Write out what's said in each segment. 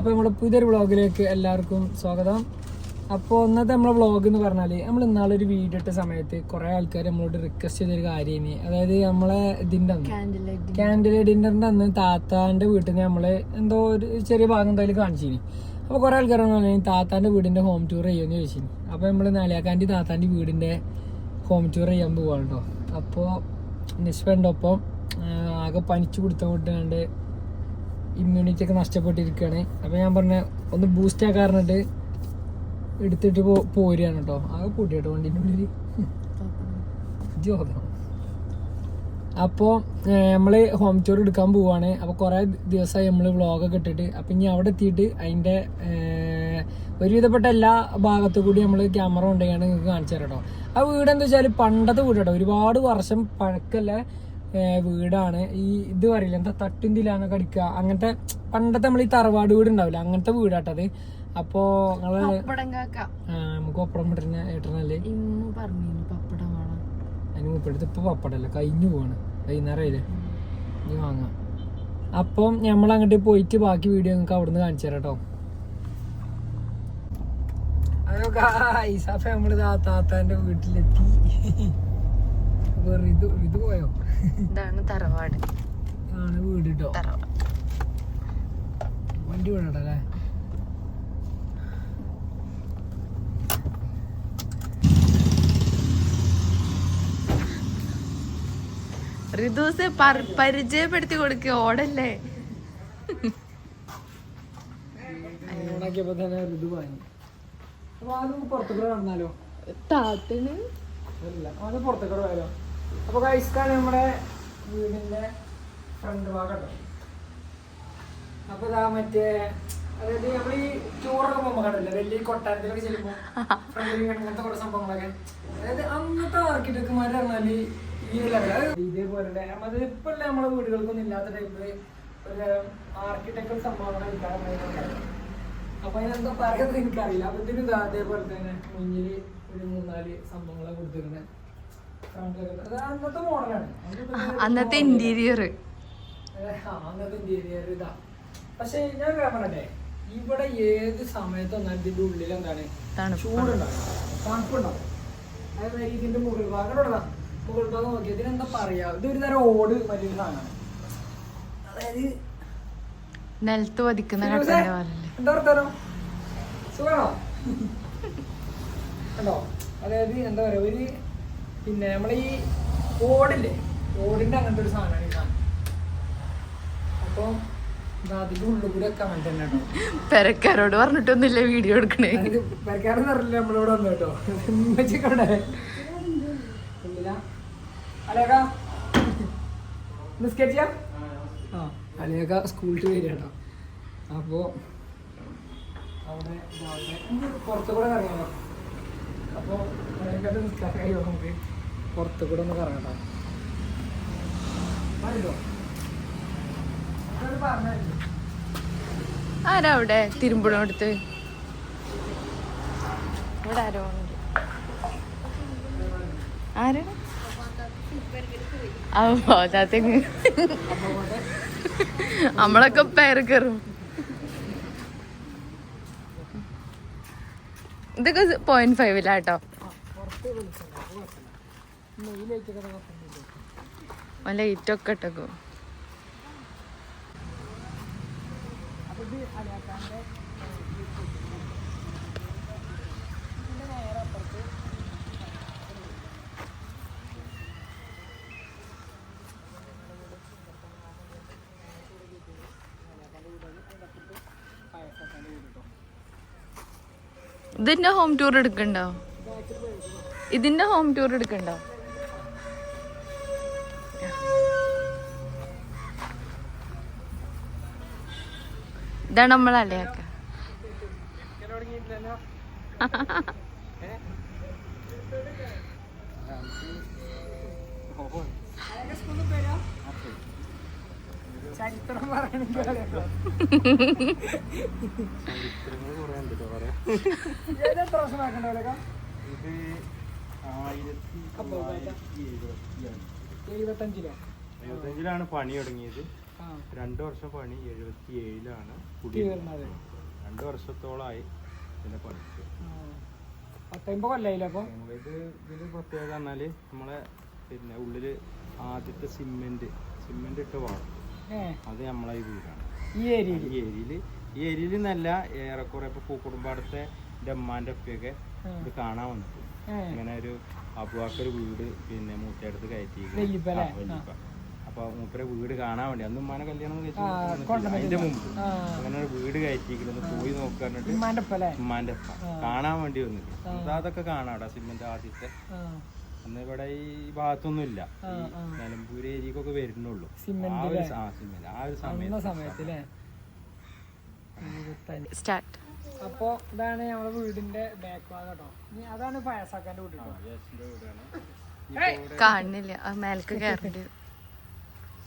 അപ്പോൾ നമ്മുടെ പുതിയൊരു വ്ളോഗിലേക്ക് എല്ലാവർക്കും സ്വാഗതം. അപ്പോൾ ഇന്നത്തെ നമ്മളെ വ്ളോഗ് എന്ന് പറഞ്ഞാൽ നമ്മൾ ഇന്നാളൊരു വീഡിയോ ഇട്ട സമയത്ത് കുറേ ആൾക്കാർ നമ്മളോട് റിക്വസ്റ്റ് ചെയ്തൊരു കാര്യമാണ്. അതായത് നമ്മളെ ഇതിൻ്റെ അന്ന് ക്യാൻഡിൽ ഡിന്നറിൻ്റെ അന്ന് താത്താൻ്റെ വീട്ടിൽ നിന്ന് നമ്മൾ എന്തോ ഒരു ചെറിയ ഭാഗം എന്തായാലും കാണിച്ചിരുന്നു. അപ്പോൾ കുറേ ആൾക്കാർ പറഞ്ഞു താത്താൻ്റെ വീടിൻ്റെ ഹോം ടൂർ ചെയ്യുമെന്ന് ചോദിച്ചിരുന്നു. അപ്പോൾ നമ്മൾ നാലിയാക്കാൻ്റെ താത്താൻ്റെ വീടിൻ്റെ ഹോം ടൂർ ചെയ്യാൻ പോവാണ് കേട്ടോ. അപ്പോൾ നിസ്ഫൻ്റെ ഒപ്പം ആകെ പനിച്ചു കൊടുത്തുകൊണ്ട് ഇമ്മ്യൂണിറ്റി ഒക്കെ നഷ്ടപ്പെട്ടിരിക്കുകയാണ്. അപ്പോൾ ഞാൻ പറഞ്ഞ ഒന്ന് ബൂസ്റ്റ് ആക്കാറുണ്ട് എടുത്തിട്ട് പോരുകയാണ് കേട്ടോ. ആകെ പൊടിയാട്ടോ വണ്ടീൻ്റെ ഉള്ളിൽ ജോതം. അപ്പോൾ നമ്മൾ ഹോം ടൂർ എടുക്കാൻ പോവുകയാണ്. അപ്പോൾ കുറേ ദിവസമായി നമ്മൾ വ്ളോഗൊക്കെ ഇട്ടിട്ട്. അപ്പം ഇനി അവിടെ എത്തിയിട്ട് അതിൻ്റെ ഒരുവിധപ്പെട്ട എല്ലാ ഭാഗത്തു കൂടി നമ്മൾ ക്യാമറ കൊണ്ടുപോയാണ് നിങ്ങൾക്ക് കാണിച്ചു തരാം കേട്ടോ. ആ വീട് എന്താ വെച്ചാൽ പണ്ടത്തെ വീട് കേട്ടോ, ഒരുപാട് വർഷം പഴക്കല്ല വീടാണ്. ഈ ഇത് പറയില്ല എന്താ തട്ടുന്തിലാന്നൊക്കെ അടിക്കുക, അങ്ങനത്തെ പണ്ടത്തെ നമ്മൾ ഈ തറവാട് വീട് ഉണ്ടാവില്ല അങ്ങനത്തെ വീടാട്ടത്. അപ്പോ നിങ്ങള് നമുക്ക് പപ്പടം പറ്റുന്ന ഏട്ടനല്ലേ അതിന് മുപ്പെടുത്ത് ഇപ്പൊ പപ്പടല്ല കഴിഞ്ഞു പോവാണ്, വൈകുന്നേരം ആയില്ലേ ഇനി വാങ്ങാം. അപ്പം നമ്മൾ അങ്ങോട്ട് പോയിട്ട് ബാക്കി വീഡിയോ നിങ്ങൾക്ക് അവിടുന്ന് കാണിച്ചു തരാം കേട്ടോ. ഹലോ ഗായ്സ്, അപ്പൊ നമ്മള് താത്താന്റെ വീട്ടിലെത്തി. ഇത് പോയോ? ഇതാണ് തറവാട്, ആണ് വീട് കേട്ടോ. വണ്ടി വീടല്ലേ. റിദൂസ് പരിചയപ്പെടുത്തി കൊടുക്കുക, ഓടല്ലേ. ഓണാക്കിയപ്പോ തന്നെ ഋതു വാങ്ങി. അപ്പൊ അത് പുറത്തുകൂടെ നടന്നാലോ? താത്തന് അത് പുറത്തേക്കൂടെ പോയാലോ? അപ്പൊ കഴിക്കാണ് നമ്മുടെ വീടിന്റെ ഫ്രണ്ട് ഭാഗം കേട്ടോ. അപ്പൊ ഇതാ മറ്റേ അതായത് നമ്മൾ ഈ ടൂറൊക്കെ പോകുമ്പോ കണ്ടല്ലേ വലിയ കൊട്ടാരത്തിലൊക്കെ ചെല്ലുമ്പോ ഫ്രണ്ടിൽ അങ്ങനത്തെ കുറെ സംഭവങ്ങളൊക്കെ, അതായത് അന്നത്തെ ആർക്കിടെക്ട്മാര് പറഞ്ഞാല് ഈ ലെവൽ ഇതേപോലെ അത് ഇപ്പൊ നമ്മളെ വീടുകൾക്കൊന്നും ഇല്ലാത്ത ടൈപ്പില് ഒരു ആർക്കിടെക്ചർ സംഭവങ്ങൾ. അപ്പൊ അതിനെന്താ പറയുന്നത് എനിക്കറിയില്ല. അപ്പൊ ഇതിന് ഇതാ അതേപോലെ തന്നെ മുന്നില് ഒരു 3-4 സംഭവങ്ങളെ കൊടുത്തിരുന്നത്. അന്നത്തെ മോഡലാണ്, അന്നത്തെ ഇന്റീരിയർ. അന്നത്തെ ഇന്റീരിയർ ഇതാ. പക്ഷെ ഞാൻ പറയട്ടെ, ഇവിടെ ഏത് സമയത്തൊന്നും ഇതിന്റെ ഉള്ളിൽ എന്താണ് ചൂടുണ്ടാവും, തണുപ്പുണ്ടാവും. അതായത് ഇതിന്റെ മുകൾ ഭാഗം നോക്കി ഇതിനെന്താ പറയാ, ഇതൊരു തരം ഓട് വലിയ സാധനമാണ്. അതായത് നിലത്ത് പതിക്കുന്ന എന്താ വർത്താനം, സുഖാണോ? കണ്ടോ, അതായത് എന്താ പറയാ, ഒരു പിന്നെ നമ്മളീ ഓടില്ലേ, ഓടിന്റെ അങ്ങനത്തെ ഒരു സാധനമാണ് ഈ സാധനം. അപ്പൊ അതിന്റെ ഉള്ളിൽ കൂടെ ഒക്കെ അങ്ങനെ തന്നെ കേട്ടോ. പെരക്കാരോട് പറഞ്ഞിട്ടൊന്നുമില്ല വീഡിയോ എടുക്കണേ. പെരക്കാരെന്ന് അറിയില്ല നമ്മളിവിടെ വന്നു കേട്ടോ. ഉമ്മച്ചിക്കവിടെ അലേക്ക നിസ്കരിച്ച അലേക്ക സ്കൂളിൽ വരിക കേട്ടോ. അപ്പോ അവിടെ പുറത്തു കൂടെ കറങ്ങാം. അപ്പൊ നിസ്കാരം നമുക്ക് പുറത്തു കൂടെ ഒന്ന് കറങ്ങട്ടോ. ആരാ അവിടെ തിരുമ്പുണടുത്ത്? ഇവിടെ ആരോ ആര് നമ്മളൊക്കെ പേര് കയറും. ഇതൊക്കെ 0.5 ലൈറ്റൊക്കെ ഇട്ടേക്കും. ഇതിന്റെ ഹോം ടൂർ എടുക്കണ്ടോ? ഇതിന്റെ ഹോം ടൂർ എടുക്കണ്ടോ? ഇതാണ് നമ്മളല്ലേക്ക. ചരിത്രം പറയണെങ്കിൽ ാണ് പണി തുടങ്ങിയത്. 2 വർഷം പണി 77-ലാണ് കുടി. 2 വർഷത്തോളമായി ഇതിനെ പണിക്ക്. 19 കൊല്ലായില്ലേ അപ്പൊ? ഇതിന് പ്രത്യേകത പറഞ്ഞാല് നമ്മളെ പിന്നെ ഉള്ളില് ആദ്യത്തെ സിമെന്റ് ഇട്ട് വളർത്തും. അത് നമ്മളെ ഈ വീടാണ്. ഈ ഏരിയയില് നല്ല ഏറെക്കുറെ ഇപ്പൊ പൂക്കുടുംബാടത്തെ എൻ്റെ അമ്മാൻ്റെ ഒപ്പയൊക്കെ ഇത് കാണാൻ വന്നിട്ട് ഇങ്ങനെ ഒരു അബുവാക്കർ വീട് പിന്നെ മൂത്തടുത്ത് കയറ്റി. അപ്പൊ മൂപ്പരെ വീട് കാണാൻ വേണ്ടി അന്ന് ഉമ്മാനെ കല്യാണം അതിന്റെ മുമ്പ് അങ്ങനെ ഒരു വീട് കയറ്റിയിരിക്കുന്നത് പോയി നോക്കാനിട്ട് ഉമ്മാന്റെ ഒപ്പ കാണാൻ വേണ്ടി വന്നിട്ട് അതൊക്കെ കാണാം അവിടെ സിമെന്റ് ആദ്യത്തെ. അന്ന് ഇവിടെ ഈ ഭാഗത്തൊന്നും ഇല്ല, നിലമ്പൂര് ഏരിയക്കൊക്കെ വരുന്നുള്ളൂ ആ ഒരു സമയത്ത്. അപ്പൊ ഇതാണ് നമ്മളെ വീടിന്റെ ബാക്ക് ഭാഗം കേട്ടോ. അതാണ് ഫയസാക്കാന്റെ വീട്. കാണുന്നില്ല, മേലേക്ക് കയറേണ്ടി.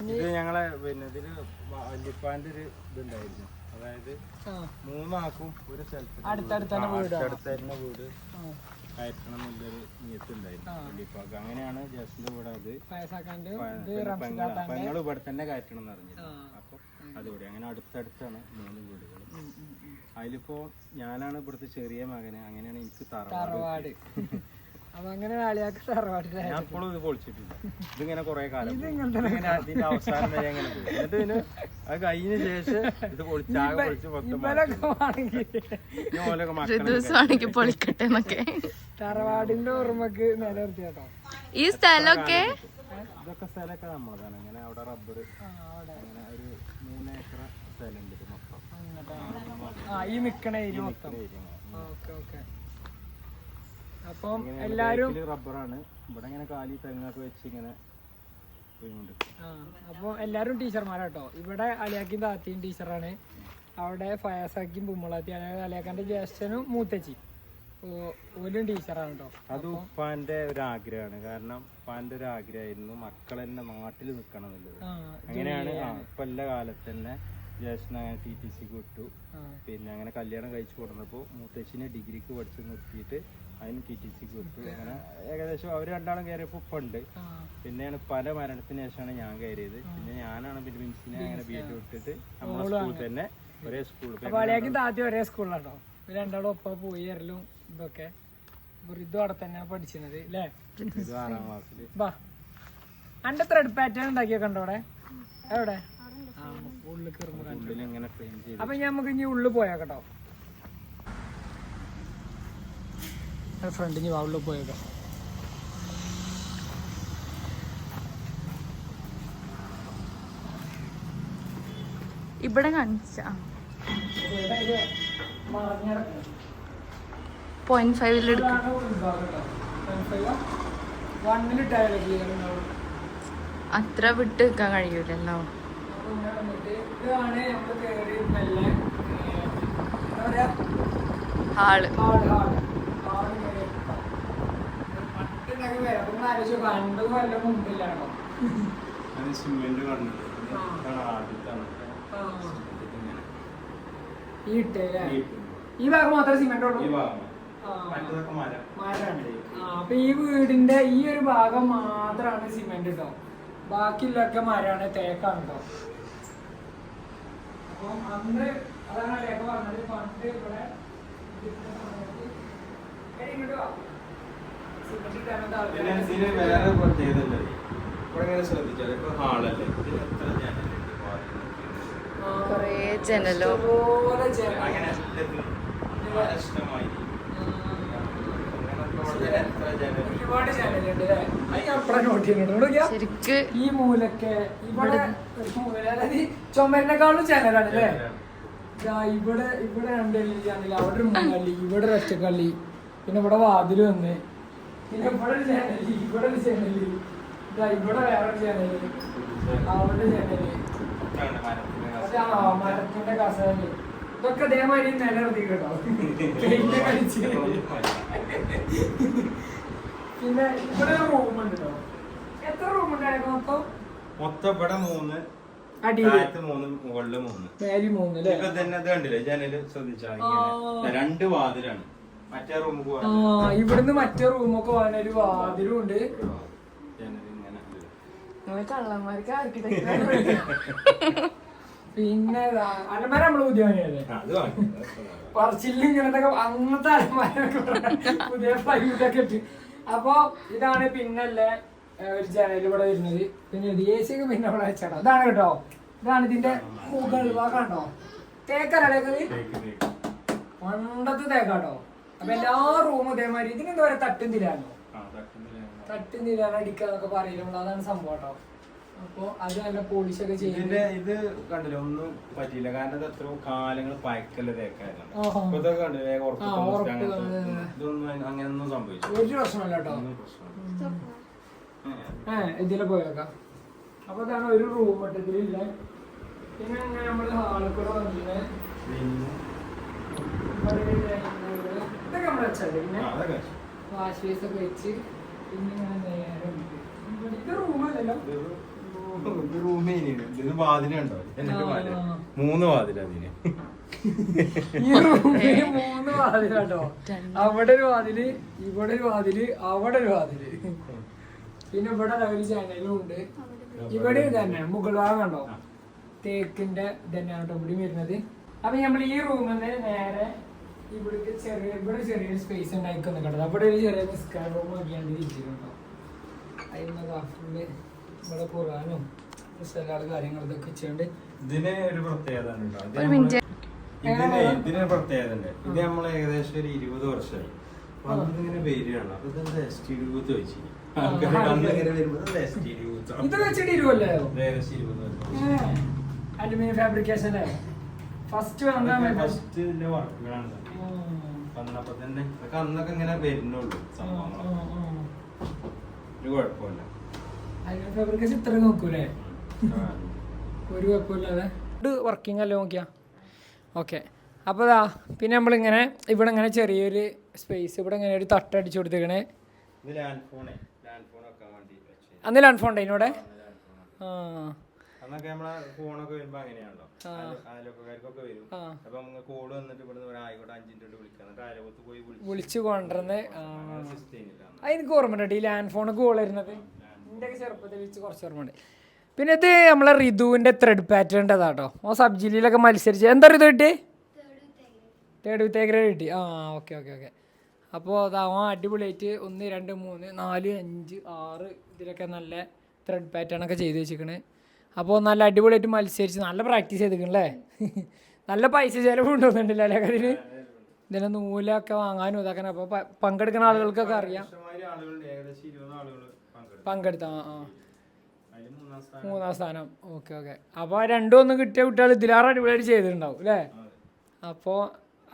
ഇത് ഞങ്ങളെ പിന്നെ ഇതില് വല്യപ്പാന്റെ ഒരു ഇതുണ്ടായിരുന്നു, അതായത് 3 ആൾക്കും ഒരു സ്ഥലത്ത് അടുത്തടുത്തന്നെ വീട് കയറ്റണം എന്നുള്ളൊരു നിയത്തുണ്ടായിരുന്നു വല്യപ്പാക്ക്. അങ്ങനെയാണ് ജസ്റ്റിന്റെ വീട്. അത് പെങ്ങൾ ഇവിടെ തന്നെ കയറ്റണം എന്ന് അറിഞ്ഞിരുന്നു. അപ്പൊ അതുകൂടി അങ്ങനെ അടുത്തടുത്താണ് 3 വീടുകൾ. അതിലിപ്പോ ഞാനാണ് ഇവിടുത്തെ ചെറിയ മകന്. അങ്ങനെയാണ് എനിക്ക് തറവാട്. അപ്പൊ അങ്ങനെ ആളിയാക്ക് തറവാടില്ല. ഞാൻ ഇപ്പോഴും ഇത് പൊളിച്ചിട്ടില്ല. ഇതിങ്ങനെ കുറെ കാലം ഇങ്ങനെ അതിന്റെ അവസാനം വരെ അങ്ങനെ പോയി. എന്നിട്ട് പിന്നെ അത് കഴിഞ്ഞ ശേഷം ഇത് പൊളിച്ചാകെ പൊളിച്ച് പൊളിക്കട്ടെ. തറവാടിന്റെ ഓർമ്മക്ക് നിലനിർത്തി കേട്ടോ. ഈ സ്ഥലമൊക്കെ ഇതൊക്കെ സ്ഥലമൊക്കെ നമ്മളതാണ്. അങ്ങനെ അവിടെ റബ്ബർ അങ്ങനെ ഒരു 3 ഏക്കർ സ്ഥലമുണ്ട് ഇത് മൊത്തം. ഈ നിക്കണ ഏരിയ മൊത്തം. അപ്പം എല്ലാരും റബ്ബറാണ് ഇവിടെ ഇങ്ങനെ കാലി തെങ്ങൊക്കെ വെച്ച് ഇങ്ങനെ. അപ്പൊ എല്ലാരും ടീച്ചർമാരാട്ടോ. ഇവിടെ അലിയാക്കിയും താത്തിയും ടീച്ചറാണ്. അവിടെ ഫയാസാക്കിയും പുമ്മളാത്തി, അതായത് അലിയാക്കാന്റെ ജ്യേഷ്ഠനും മൂത്തച്ചി ഓലും ടീച്ചറാണ് കേട്ടോ. അത് ഉപ്പാന്റെ ഒരു ആഗ്രഹമാണ്. കാരണം ഉപ്പാന്റെ ഒരു ആഗ്രഹമായിരുന്നു മക്കൾ തന്നെ നാട്ടിൽ നിൽക്കണം എന്നുള്ളത്. അങ്ങനെയാണ് ഇപ്പൊ എല്ലാ കാലത്ത് തന്നെ ജ്യേഷ്ഠൻ അങ്ങനെ TTC വിട്ടു. പിന്നെ അങ്ങനെ കല്യാണം കഴിച്ചു കൊടുന്നപ്പോൾ മൂത്തച്ഛനെ ഡിഗ്രിക്ക് പഠിച്ച് നിർത്തിയിട്ട് അതിന് TTC വിട്ടു. അങ്ങനെ ഏകദേശം അവർ രണ്ടാളും കയറിയപ്പോൾ ഉപ്പുണ്ട്. പിന്നെയാണ് പല മരണത്തിന് ശേഷമാണ് ഞാൻ കയറിയത്. പിന്നെ ഞാനാണ് പിന്നെ മിൻസിനെ അങ്ങനെ വീട്ടിൽ വിട്ടിട്ട് നമ്മുടെ സ്കൂളിൽ തന്നെ ഒരേ സ്കൂളിൽ. താത്തി ഒരേ സ്കൂളിലാട്ടോ. രണ്ടാളും ഒപ്പം പോയി വരലും ഇതൊക്കെ. ഇതും അവിടെ തന്നെ പഠിച്ചിരുന്നത് അല്ലേ? ഇത് 6ാം ക്ലാസ്സില്. അന്റെ ത്രെഡ് പാറ്റേൺ ഉണ്ടാക്കിയൊക്കെ ഉണ്ടോ അവിടെ? എവിടെ? അപ്പൊ നമുക്ക് ഇനി ഉള്ളിൽ പോയാക്കട്ടോ. ഫ്രണ്ട് ഇനി ഉള്ളിൽ പോയേക്കാം. ഇവിടെ കാണിച്ച 0.5 എടുക്കാം. അത്ര വിട്ട് നിൽക്കാൻ കഴിയൂലല്ലോ. ഹാള് ഈ ഭാഗം മാത്രമേ സിമെന്റ് ഉള്ളൂ. അപ്പൊ ഈ വീടിന്റെ ഈ ഒരു ഭാഗം മാത്രമാണ് സിമെന്റ് കേട്ടോ. ബാക്കിയുള്ളൊക്കെ മരമാണ്, തേക്കാണ് കേട്ടോ. അപ്പം അന്ന് അതാണ് അല്ലേക്ക പറഞ്ഞത്. പണ്ട് ഇവിടെ വേറെ പ്രത്യേകത ശ്രദ്ധിച്ചാൽ ഇപ്പൊ ഹാളല്ലേ, കൊറേ ജനലോ അങ്ങനെ ഒരുപാട് ചാനലുണ്ട് അല്ലേ? അത് ഞാൻ എപ്പോഴാണ് നോട്ട് ചെയ്യുന്നുണ്ട്. ശരിക്ക് ഈ മൂലൊക്കെ ഇവിടെ അതായത് ചുമരിനെക്കാളും ചാനലാണ് അല്ലേ? ഇവിടെ 2 ചാനൽ, അവിടെ ഒരു 3 കള്ളി, ഇവിടെ ഒരു ഒറ്റക്കള്ളി, പിന്നെ ഇവിടെ വാതില് വന്ന്, പിന്നെ ഇവിടെ ഒരു ചാനല്, ഇവിടെ ഒരു ചാനല്, ഇവിടെ വേറൊരു ചാനല്, അവിടെ ചാനല്, മരത്തിന്റെ കസേരല്, ഇതൊക്കെ അതേമാതിരി നിലനിർത്തി കേട്ടോ. പെയിന്റ് കളിച്ച്. പിന്നെ ഇവിടെ ഒരു റൂമുണ്ട് കേട്ടോ. എത്ര റൂമുണ്ടായിരുന്നു മൊത്തം? ഇവിടെ 3, അടിയിൽ 3, മുകളില് 3, മേലി 3 അല്ലേ? ഇപ്പൊ തന്നെ ഇത് കണ്ടില്ലേ ജനല് ശ്രദ്ധിച്ചാൽ 2 വാതിലാണ്. മറ്റേ റൂം ഇവിടുന്ന് മറ്റേ റൂമൊക്കെ പോകാൻ ഒരു വാതിലും ഉണ്ട്. കള്ളന്മാർക്ക് പിന്നെ അലമാര നമ്മള് പുതിയ വാങ്ങിയല്ലേ പറച്ചില് ഇങ്ങനത്തെ അങ്ങനത്തെ അലമാരൊക്കെ പുതിയ പ്ലൈവുഡൊക്കെ ഇട്ട്. അപ്പൊ ഇതാണ് പിന്നല്ലേ ഒരു ജനൽ ഇവിടെ വരുന്നത്. പിന്നെ എ സി ഒക്കെ പിന്നെ ഇവിടെ വെച്ചാണ്. ഇതാണ് കേട്ടോ, ഇതാണ് ഇതിന്റെ മുകൾ ഭാഗം കണ്ടോ, തേക്കല്ലേ പണ്ടത്തെ തേക്കാട്ടോ. അപ്പൊ എല്ലാ റൂമും ഇതേമാതിരി. ഇതിനെന്താ പറയാ, തട്ടുന്നില്ലാണോ, തട്ടുന്നില്ലാണ് അടിക്കാന്നൊക്കെ പറയുമ്പോൾ അതാണ് സംഭവം കേട്ടോ. അപ്പൊ അത് നല്ല പോളിഷ് ഒക്കെ ചെയ്യുന്നത്. ഇത് കണ്ടില്ല, ഒന്നും പറ്റിയില്ല. കാരണം ഇത് എത്ര കാലങ്ങൾ പഴക്കല്ല തേക്കായിരുന്നു. ഇതൊക്കെ കണ്ടില്ലേ, ഇതൊന്നും അങ്ങനെയൊന്നും സംഭവിച്ചു ഒരു പ്രശ്നമല്ല കേട്ടോ. ഇതിലെ പോയേക്കാം. അപ്പൊ ഇതാണ് ഒരു റൂം ഇതിലില്ല. പിന്നെ അങ്ങനെ നമ്മള് ഹാളിൽ കൂടെ വന്നിട്ട് ഇതൊക്കെ നമ്മൾ വെച്ചല്ലേ. പിന്നെ വാഷ് ബേസ് ഒക്കെ വെച്ച് പിന്നെ ഇങ്ങനെ നേരെ ഇത് റൂമല്ലല്ലോ, ഇത് വാതിലുണ്ടോ, 3 വാതിൽ അതിന്. ഈ റൂമിന് 3 വാതിലാട്ടോ. അവിടെ ഒരു വാതില്, ഇവിടെ ഒരു വാതില്, അവിടെ ഒരു വാതില്. പിന്നെ ഇവിടെ ഒരു ജനലും ഉണ്ട്. ഇവിടെ തന്നെ മുകൾ ഭാഗം കണ്ടോ, തേക്കിന്റെ തന്നെയാണ് കേട്ടോ ഇവിടെ വരുന്നത്. അപ്പൊ നമ്മൾ ഈ റൂമിൽ നിന്ന് നേരെ ഇവിടേക്ക് ഇവിടെ ചെറിയൊരു സ്പേസ് ഉണ്ടായിക്കൊന്ന് കേട്ടോ. അവിടെ ഒരു ചെറിയ നിസ്കാര റൂം ആക്കിയാണ്ട് തിരിച്ചിട്ടുണ്ടോ. അതിന് ഫുള്ള് ഇവിടെ ഖുർആനും സ്ഥലങ്ങള് കാര്യങ്ങൾ ഇതൊക്കെ വെച്ചുകൊണ്ട് ഇതിന് ഒരു പ്രത്യേകത ഇതിനൊരു പ്രത്യേകത ഉണ്ട്. ഇത് നമ്മൾ ഏകദേശം ഒരു 20 വർഷമായി ഇങ്ങനെ വരികയാണ്. അപ്പൊ ഇതെന്താ STD ബൂത്ത് വെച്ച് ഇത് വെച്ചിട്ട് 20 കൊല്ലമായോ? അലുമിനിയം ഫാബ്രിക്കേഷൻ ഫസ്റ്റ് വർക്കുകളാണ് വന്നപ്പോ തന്നെ. അന്നൊക്കെ ഇങ്ങനെ വരുന്നുള്ളൂ സംഭവങ്ങൾ, ഒരു കുഴപ്പമില്ല. അലുമിനിയം ഫാബ്രിക്കേഷൻ ഇത്ര നോക്കൂലേ, ഒരു കുഴപ്പമില്ലാതെ വർക്കിംഗ് അല്ലേ നോക്കിയാ. ഓക്കെ, അപ്പോൾ പിന്നെ നമ്മളിങ്ങനെ ഇവിടെ ഇങ്ങനെ ചെറിയൊരു സ്പേസ് ഇവിടെ ഇങ്ങനെ ഒരു തട്ടടിച്ചു കൊടുത്തേക്കണേ. അന്ന് ലാൻഡ് ഫോൺ ഉണ്ടായിനോടെ. അന്നൊക്കെ നമ്മളെ ഫോണൊക്കെ വരുമ്പോ അങ്ങനെയാണല്ലോ, അയൽവക്കക്കാർക്കൊക്കെ വരും. അപ്പൊ കോഡ് വന്നിട്ട് ഇവിടെ ആയിക്കോട്ടെ 5 മിനിറ്റ് വിളിക്കാം, എന്നിട്ട് അയൽവക്കത്ത് പോയി വിളിച്ചു കൊണ്ടുവന്ന്. അതെനിക്ക് ഓർമ്മ ഉണ്ട്, ഈ ലാൻഡ് ഫോണൊക്കെ കോൾ വരുന്നത് എൻ്റെ ഒക്കെ ചെറുപ്പത്തിൽ വെച്ച് കുറച്ച് ഓർമ്മ ഉണ്ട്. പിന്നെ ഇത് നമ്മളെ റിതുവിൻ്റെ ത്രെഡ് പാറ്റേണ്ടതാട്ടോ. ഓ സബ് ജില്ലയിലൊക്കെ മത്സരിച്ച് എന്താ റിതു കിട്ടി, തേർഡ് ഗ്രേഡ് കിട്ടി. Okay okay okay. അപ്പോൾ അതാവാ അടിപൊളിയായിട്ട് 1 2 3 4 5 6 ഇതിലൊക്കെ നല്ല ത്രെഡ് പാറ്റേണൊക്കെ ചെയ്ത് വെച്ചിരിക്കണ്. അപ്പോൾ നല്ല അടിപൊളിയായിട്ട് മത്സരിച്ച് നല്ല പ്രാക്ടീസ് ചെയ്തിരിക്കണല്ലേ. നല്ല പൈസ ചിലവ് കൊണ്ടുവന്നിട്ടില്ല അല്ലേ അതിന്, ഇതിന് നൂലൊക്കെ വാങ്ങാനും ഇതാക്കാനും. അപ്പോൾ പങ്കെടുക്കുന്ന ആളുകൾക്കൊക്കെ അറിയാം. പങ്കെടുത്ത 3ാം സ്ഥാനം. Okay okay. അപ്പോൾ 2 കിട്ടിയ കുട്ടികൾ ഇതിലാറ് അടിപൊളിയായിട്ട് ചെയ്തിട്ടുണ്ടാവും അല്ലേ. അപ്പോൾ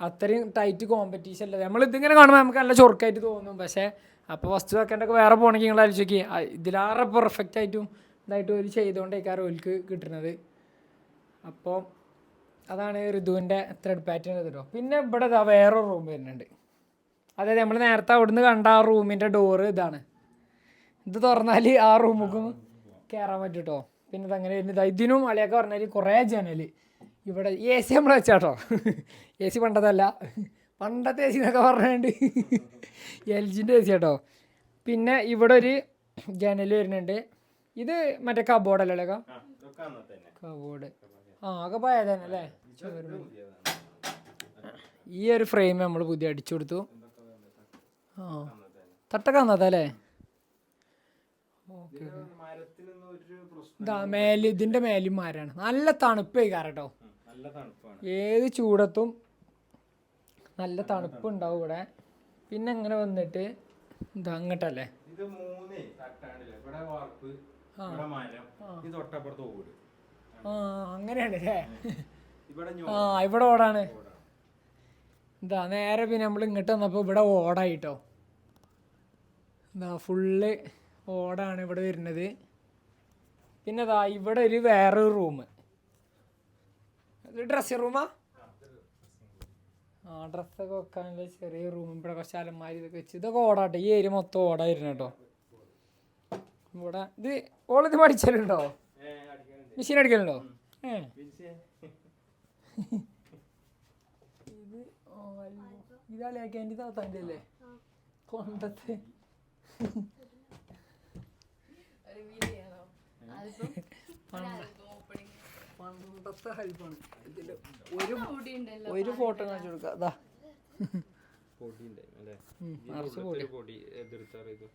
അത്രയും ടൈറ്റ് കോമ്പറ്റീഷൻ അല്ലേ. നമ്മൾ ഇതിങ്ങനെ കാണുമ്പോൾ നമുക്ക് നല്ല ചൊറുക്കായിട്ട് തോന്നും. പക്ഷേ അപ്പോൾ ഫസ്റ്റ് സെക്കൻഡൊക്കെ വേറെ പോകണമെങ്കിൽ നിങ്ങൾ ആലോചിച്ച് നോക്കി, ഇതിലാറെ പെർഫെക്റ്റ് ആയിട്ടും ഇതായിട്ട് ഒരു ചെയ്തുകൊണ്ടേക്കാറ് ഓൽക്ക് കിട്ടുന്നത്. അപ്പോൾ അതാണ് ഋതുവിൻ്റെ ത്രെഡ് പാറ്റേൺ കേട്ടോ. പിന്നെ ഇവിടെ വേറൊരു റൂം വരുന്നുണ്ട്. അതായത് നമ്മൾ നേരത്തെ അവിടുന്ന് കണ്ട ആ റൂമിൻ്റെ ഡോറ് ഇതാണ്. ഇത് തുറന്നാൽ ആ റൂമുക്കും കയറാൻ പറ്റും കേട്ടോ. പിന്നെ ഇതങ്ങനെ വരുന്നത് ഇതിനും അളിയൊക്കെ പറഞ്ഞാൽ കുറേ ജനൽ ഇവിടെ. AC നമ്മൾ വെച്ചാട്ടോ, AC പണ്ടതല്ല, പണ്ടത്തെ AC എന്നൊക്കെ പറഞ്ഞുകൊണ്ട് LGൻ്റെ AC കേട്ടോ. പിന്നെ ഇവിടെ ഒരു ജനൽ വരുന്നുണ്ട്. ഇത് മറ്റേ കബോർഡല്ലേ കബോർഡ്. ഒക്കെ പോയത് തന്നെ അല്ലേ. ഈ ഒരു ഫ്രെയിം നമ്മൾ പുതിയ അടിച്ചു കൊടുത്തു. തട്ടൊക്കെ വന്നതല്ലേ. ഓക്കെ ഇതിന്റെ മേലും മാരാണ്. നല്ല തണുപ്പ് കേട്ടോ, ഏത് ചൂടത്തും നല്ല തണുപ്പ് ഉണ്ടാവും ഇവിടെ. പിന്നെ അങ്ങനെ വന്നിട്ട് ഇതാ അങ്ങോട്ടല്ലേ, അങ്ങനെയാണ് അല്ലേ. ഇവിടെ ഓടാണ് ഇതാ നേരെ. പിന്നെ നമ്മൾ ഇങ്ങോട്ട് വന്നപ്പോൾ ഇവിടെ ഓടായിട്ടോ. എന്താ ഫുള്ള് ഓടാണ് ഇവിടെ വരുന്നത്. പിന്നെ ഇതാ ഇവിടെ ഒരു വേറൊരു റൂം, ഡ്രസ്സിംഗ് റൂമാ. ഡ്രസ്സൊക്കെ വെക്കാനുള്ള ചെറിയ റൂം. ഇവിടെ കുറച്ച് അലമാരി ഇതൊക്കെ വെച്ച് ഇതൊക്കെ ഓടാട്ടെ. ഈ ഏരിയ മൊത്തം ഓടായിരുന്നു കേട്ടോ. ഇവിടെ ഇത് ഓളിത് പഠിച്ചാലുണ്ടോ, മെഷീൻ അടിക്കലുണ്ടോ? ഇത് ഇതാലേക്ക് എൻ്റെ താത്താൻ്റെ അല്ലേ കൊണ്ടത്തെ. പണ്ടത്തെ ഹൈപ്പാണ് ഇതിൽ ഒരു ഫോട്ടോ കാണിച്ചു കൊടുക്കാം അതാ പൊടി ഉണ്ടായി അല്ലേ നിറച്ച് പൊടി പൊടി എതിർത്തറിയത്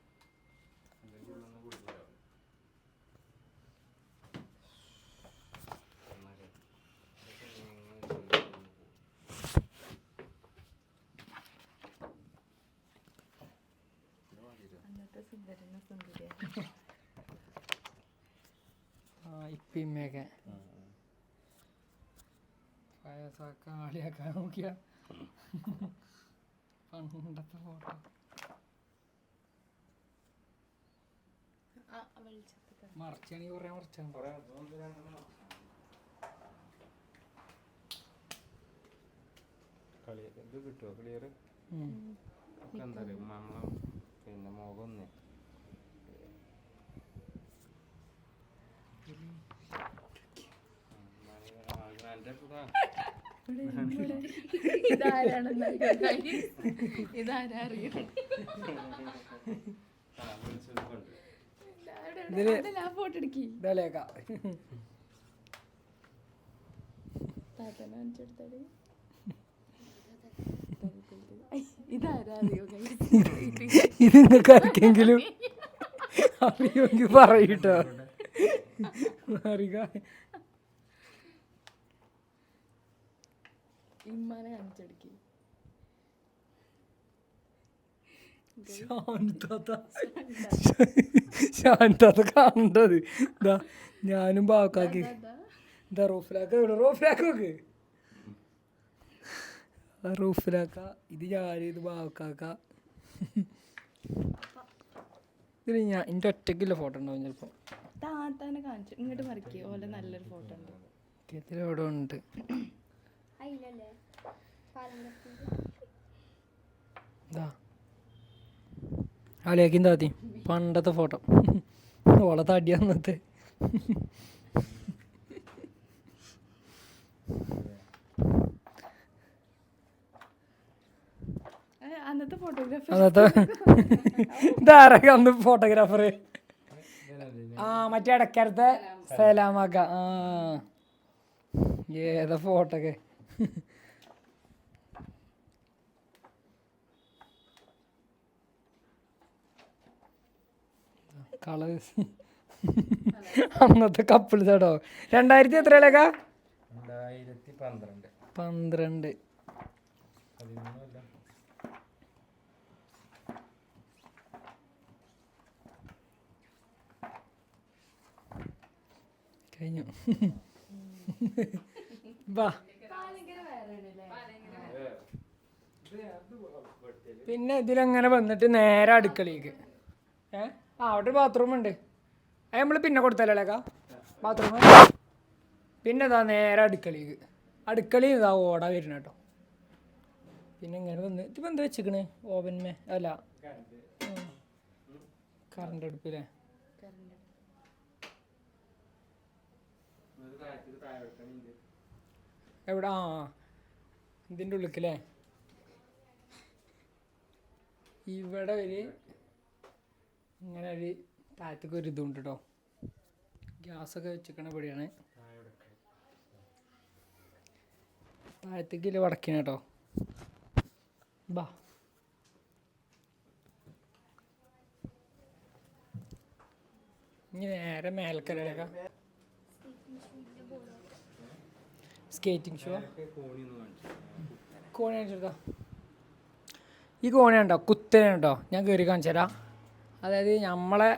ഇപ്പിമ്മയൊക്കെ കളിയാക്കാൻ നോക്കിയ പണ്ടത്തെ ഫോട്ടോ മറച്ചാണെങ്കിൽ കുറെ മറച്ചാണ് കളി ഇത് കിട്ടുമോ ക്ലിയർ എന്താ പറയുക നമ്മളെ പിന്നെ മുഖം ഒന്ന് ഫോട്ടോ എടുക്കി ഇതല്ലേക്കാ ഇത് നിങ്ങൾക്ക് ആർക്കെങ്കിലും അറിയുമെങ്കിൽ പറയൂട്ടോ അറിയുക ഇമ്മാനെ കാണിച്ചെടുക്കി ശാന്താത്ത കാണണ്ടത് ഇതാ ഞാനും ബാക്കാക്കി ഇതാ റൂഫിലാക്ക ഇവിടെ റൂഫിലാക്ക നോക്ക് റൂഫിലാക്ക ഇത് ഞാൻ ഇത് ബാക്കാക്ക ഇതിൽ ഞാൻ എൻ്റെ ഒറ്റയ്ക്കുള്ള ഫോട്ടോ ഉണ്ടാവും ചിലപ്പോൾ താത്താനെ കാണിച്ചു ഇങ്ങോട്ട് മറിക്കുക ഓലെ നല്ലൊരു ഫോട്ടോ ഉണ്ട് ഇതിലെവിടെ ഉണ്ട് ഇതാ അലേക്കും താത്തി പണ്ടത്തെ ഫോട്ടോ ഓളെ തടി അന്നത്തെ അന്നത്തെ ഫോട്ടോഗ്രാഫർ അന്നത്തെ ഇതാരൊക്കെ അന്ന് ഫോട്ടോഗ്രാഫർ ആ മറ്റേ ഇടക്കരത്തെ സലാമാക്ക ആ ഏതാ ഫോട്ടോ ഒക്കെ കളേഴ്സ് അന്നത്തെ കപ്പിൾസ് കേട്ടോ 2000 എത്രയിലേക്കാ 12 കഴിഞ്ഞു വാ പിന്നെ ഇതിലങ്ങനെ വന്നിട്ട് നേരെ അടുക്കളയ്ക്ക് അവിടെ ബാത്റൂം ഉണ്ട് അത് നമ്മൾ പിന്നെ കൊടുത്തല്ലേക്കാ ബാത്റൂം പിന്നെ ഇതാ നേരെ അടുക്കളയ്ക്ക് അടുക്കളയിൽ ഇതാ ഓട വരുന്ന കേട്ടോ പിന്നെ ഇങ്ങനെ വന്ന് ഇതിപ്പോൾ എന്താ വെച്ചിക്കണ് ഓവൻമേ അല്ല കറണ്ട് അടുപ്പില്ലേ എവിടെ ആ ഇതിൻ്റെ ഉള്ളിക്കല്ലേ ഇവിടെ ഒരു ഇങ്ങനെ ഒരു താഴത്തേക്ക് ഒരു ഇതുണ്ട് കേട്ടോ ഗ്യാസൊക്കെ വെച്ചിക്കണ പൊടിയാണ് താഴത്തേക്ക് വടക്കിന കേട്ടോ ബാ ഇനി നേരെ മേൽക്കരയിലേക്കാ സ്കേറ്റിംഗ് ഷോ കോണി കാണിച്ചെടുത്താ ഈ കോണി ഉണ്ടോ കുത്തനെ ഉണ്ടോ ഞാൻ കയറി കാണിച്ചു തരാം അതായത് നമ്മളെ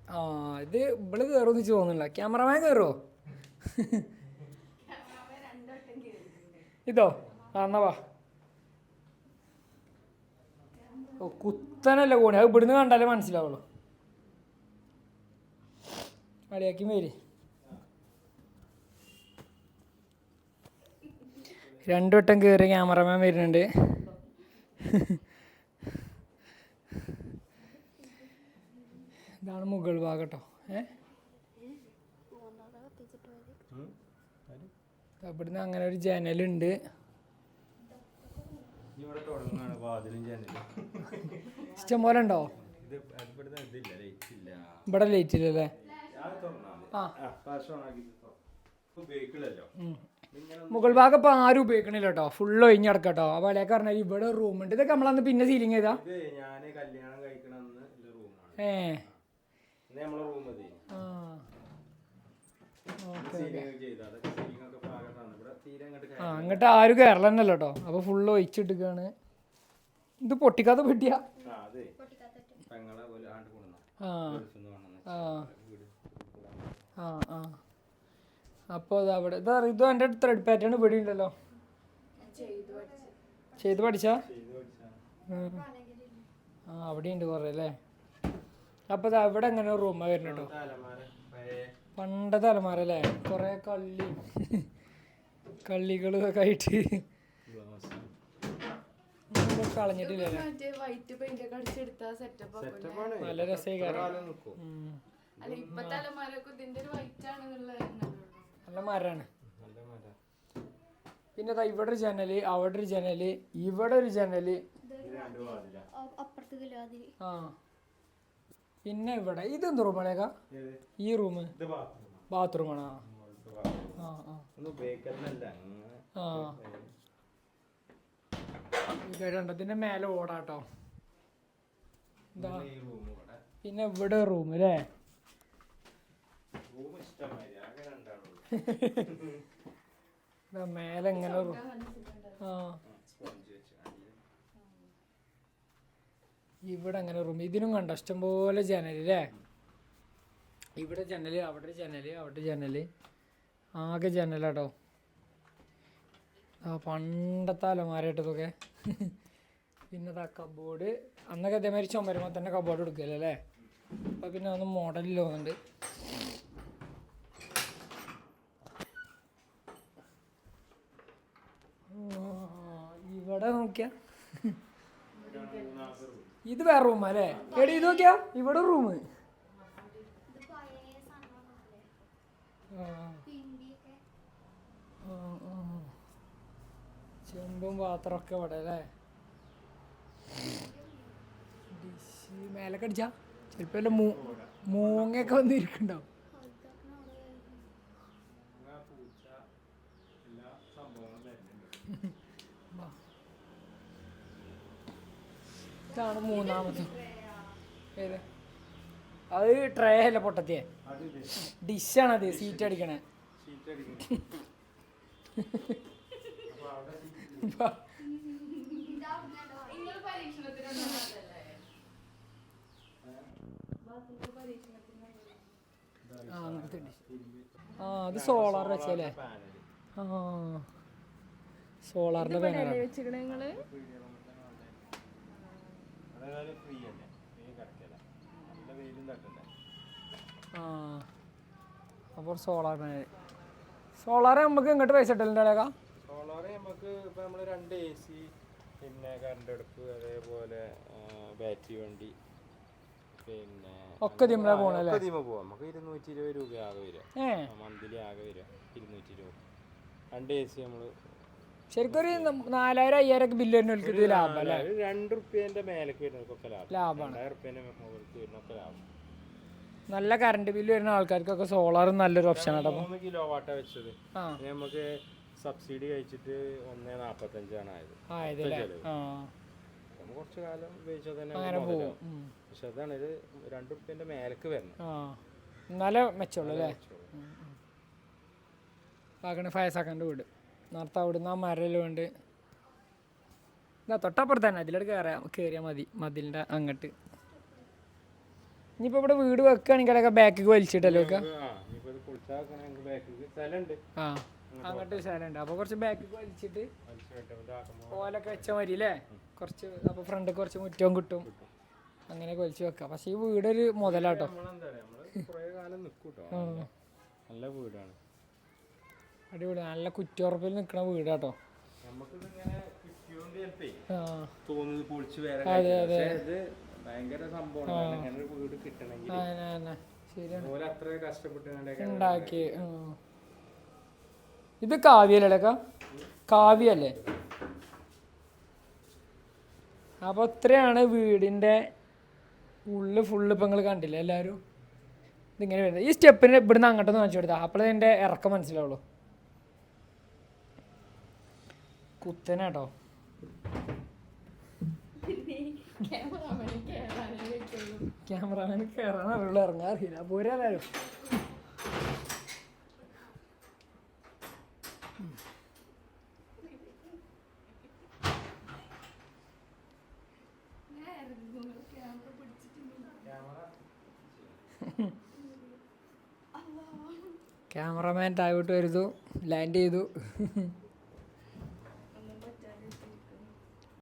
ആ ഇത് ഇവിടെ കയറുമെന്ന് വെച്ച് തോന്നുന്നില്ല ക്യാമറമാൻ കയറുമോ ഇതോ എന്നാ വാ ഓ കുത്തനല്ല കോണി അത് ഇവിടുന്ന് കണ്ടാലേ മനസ്സിലാവുള്ളൂ അടിയാക്കി വരി 2 വട്ടം കയറി ക്യാമറമാൻ വരുന്നുണ്ട് ഇതാണ് മുകൾ ഭാഗം കേട്ടോ ഇവിടുന്ന് അങ്ങനെ ഒരു ജനലുണ്ട് ഇഷ്ടംപോലെ ഉണ്ടോ ഇവിടെ ലൈറ്റ് ഇല്ലല്ലേ ആ ഉപയോഗിക്കില്ലല്ലോ. മുകൾ ഭാഗം ഇപ്പൊ ആരും ഉപയോഗിക്കണില്ല കേട്ടോ, ഫുള്ള് ഒഴിഞ്ഞടക്കട്ടോ. അപ്പൊ അല്ലേക്ക് പറഞ്ഞാൽ ഇവിടെ റൂം ഉണ്ട്. ഇതൊക്കെ നമ്മളന്ന് പിന്നെ സീലിംഗ് ചെയ്താ ഞാന് കല്യാണം കഴിക്കണമെന്ന് റൂമാണ്. നമ്മളെ റൂം അങ്ങോട്ട് ആരും കയറലന്നല്ലോ കേട്ടോ. അപ്പൊ ഫുള്ള് ഒഴിച്ചിട്ടിക്കാണ്. ഇത് പൊട്ടിക്കാത്ത പെട്ടിയാ. അപ്പൊ അവിടെ ഇത് എന്റെ ത്രെഡ് പാറ്റേൺ ഇവിടെ ഉണ്ടല്ലോ. ചെയ്ത് പഠിച്ചാ അവിടെ ഉണ്ട് കൊറേ അല്ലേ. അപ്പൊ ഇവിടെ എങ്ങനെ റൂമാ വരുന്ന കേട്ടോ. പണ്ടത്തെ അലമാര അല്ലേ, കൊറേ കള്ളികളൊക്കെ ആയിട്ട് കളഞ്ഞിട്ടില്ലല്ലോ. നല്ല രസമായി നല്ല മരാണ്. പിന്നെ ഇവിടെ ഒരു ജനല്, അവിടെ ഒരു ജനല്, ഇവിടെ ഒരു ജനല്. ആ പിന്നെ ഇവിടെ ഇതെന്ത് റൂമാണേക്കാ? ഈ റൂം ബാത്റൂമാണോ? രണ്ടത്തിന്റെ മേലെ ഓടാട്ടോ. പിന്നെ ഇവിടെ റൂം അല്ലേ. മേലെ എങ്ങനെ ഇവിടെ എങ്ങനെ റൂം. ഇതിനും കണ്ടോ ഇഷ്ടംപോലെ ജനലല്ലേ. ഇവിടെ ജനല്, അവിടെ ജനല്, അവിടെ ജനല്, ആകെ ജനലാട്ടോ. പണ്ടത്തെ അലമാരയിട്ടതൊക്കെ. പിന്നെ കബോർഡ് അന്നൊക്കെ അതേമാതിരി ചുമരുമ്പോൾ തന്നെ കബോർഡ് എടുക്കല്ലോ അല്ലേ. അപ്പം പിന്നെ ഒന്ന് മോഡലിൽ തോന്നുന്നുണ്ട്. ഇവിടെ നോക്കിയാ ഇത് വേറെ റൂമാ അല്ലേ. എടി ഇത് നോക്കിയാ ഇവിടെ റൂം. ചെമ്പും പാത്രമൊക്കെ ഇവിടെ അല്ലേ. ഡിഷ് മേലൊക്കെ അടിച്ചാ ചിലപ്പോ വല്ല മൂങ്ങയൊക്കെ വന്നിരിക്കണ്ടാവും. ഇതാണ് മൂന്നാമത്. ഏത് അത് ട്രേ അല്ല പൊട്ടത്തിയെ, ഡിഷാണത്. സീറ്റ് അടിക്കണേ. അത് സോളാർ വെച്ചല്ലേ. സോളാറിന്റെ പാനലാണ്. അപ്പോൾ സോളാർ പാനൽ. സോളാർ നമുക്ക് ഇങ്ങോട്ട് പൈസ ഇട്ടല്ലേക്കാ. സോളാർ നമുക്ക് ഇപ്പൊ നമ്മള് 2 AC, പിന്നെ കറണ്ട് അടുപ്പ്, അതേപോലെ ബാറ്ററി വണ്ടി, പിന്നെ ഒക്കെ ദിമ്മ പോണല്ലേ. പോവാം. നമുക്ക് 220 രൂപ ആകെ വരിക. മന്ത്ലി ആകെ വരിക 220 രൂപ. 2 AC നമ്മള് ശരിക്കും ഒരു 4000-5000 ഒക്കെ ബില്ല് വരുന്ന ഇത് ലാഭം അല്ലേ. 2 റുപ്യന്റെ മേലേക്ക് വരുന്നവർക്കൊക്കെ ലാഭമാണ്. 2000 റുപ്യന്റെ മുകളിലേക്ക് വരുന്നൊക്കെ ലാഭം. നല്ല കറണ്ട് ബില്ല് വരുന്ന ആൾക്കാർക്കൊക്കെ സോളാർ നല്ലൊരു ഓപ്ഷൻ ആണ്. 3 കിലോ വാട്ടാ വെച്ചത്. നമുക്ക് സബ്സിഡി കഴിച്ചിട്ട് 1.45 ആണ് ആയത്. കുറച്ച് കാലം ഉപയോഗിച്ചാൽ തന്നെ പോകും. പക്ഷെ അതാണ് ഇത് 2 റുപ്യന്റെ മേലേക്ക് വരണം. നല്ല മെച്ചമുള്ളൂ അല്ലേ. ഫയസാക്കാൻ്റെ വീട് നേരത്തെ അവിടുന്ന് ആ മരലും ഉണ്ട്. ഇതാ തൊട്ടപ്പുറത്ത് തന്നെ. അതിലോട്ട് കയറിയാൽ മതി, മതിലിൻ്റെ അങ്ങോട്ട്. ഇനിയിപ്പോൾ ഇവിടെ വീട് വെക്കുകയാണെങ്കിലൊക്കെ ബാക്കിക്ക് വലിച്ചിട്ടല്ലോ വെക്കുക. അങ്ങോട്ട് സ്ഥലമുണ്ട്. അപ്പോൾ കുറച്ച് ബാക്കിക്ക് വലിച്ചിട്ട് ഓലൊക്കെ വെച്ചാൽ മതി അല്ലേ. കുറച്ച് അപ്പോൾ ഫ്രണ്ട് കുറച്ച് മുറ്റവും കിട്ടും. അങ്ങനെ വലിച്ച് വെക്കാം. പക്ഷെ ഈ വീടൊരു മുതലാട്ടോ. നല്ല വീടാണ്, അടിപൊളി. നല്ല കുറ്റിയുറപ്പിൽ നിൽക്കുന്ന വീടാട്ടോ. അതെ അതെ ഉണ്ടാക്കി. ഇത് കാവ്യല്ലേക്കാ, കാവ്യല്ലേ. അപ്പോൾ ഇത്രയാണ് വീടിൻ്റെ ഉള്ളിൽ ഫുള്ള്. ഇപ്പം നിങ്ങൾ കണ്ടില്ലേ എല്ലാവരും. ഇതിങ്ങനെ വരുന്നത്. ഈ സ്റ്റെപ്പിന് ഇവിടുന്ന് അങ്ങോട്ടൊന്ന് കാണിച്ചു കൊടുത്താൽ അപ്പോഴേ എൻ്റെ ഇറക്കം മനസ്സിലാവുള്ളൂ. കുത്തനാട്ടോ. ക്യാമറമാന് കയറാൻ അറിയുള്ളൂ, ഇറങ്ങാൻ അറിയില്ല. പോരാതാരും ക്യാമറമാൻ താഴോട്ട് വരുന്നു, ലാൻഡ് ചെയ്തു.